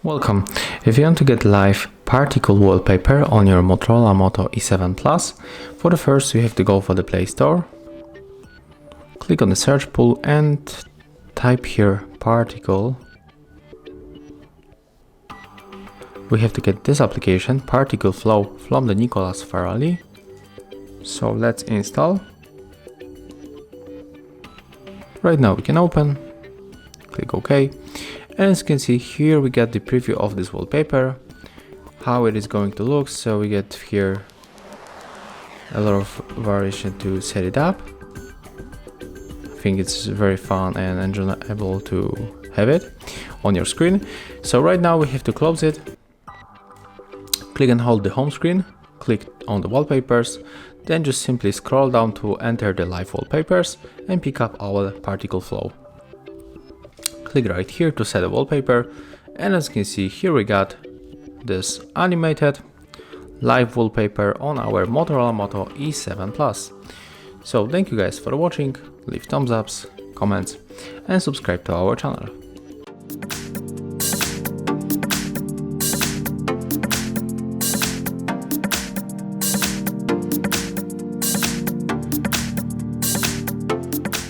Welcome. If you want to get live particle wallpaper on your Motorola Moto E7 Plus, for the first you have to go for the Play Store, click on the search pool and type here particle. We have to get this application, Particle Flow, from the Nicholas Farali. So let's install. Right now we can open, click OK. And as you can see here we get the preview of this wallpaper, how it is going to look. So we get here a lot of variation to set it up. I think it's very fun and enjoyable to have it on your screen. So right now we have to close it. Click and hold the home screen, click on the wallpapers, then just simply scroll down to enter the live wallpapers and pick up our particle flow. Click right here to set a wallpaper, and as you can see here we got this animated live wallpaper on our Motorola Moto E7 Plus. So thank you guys for watching, leave thumbs ups, comments and subscribe to our channel.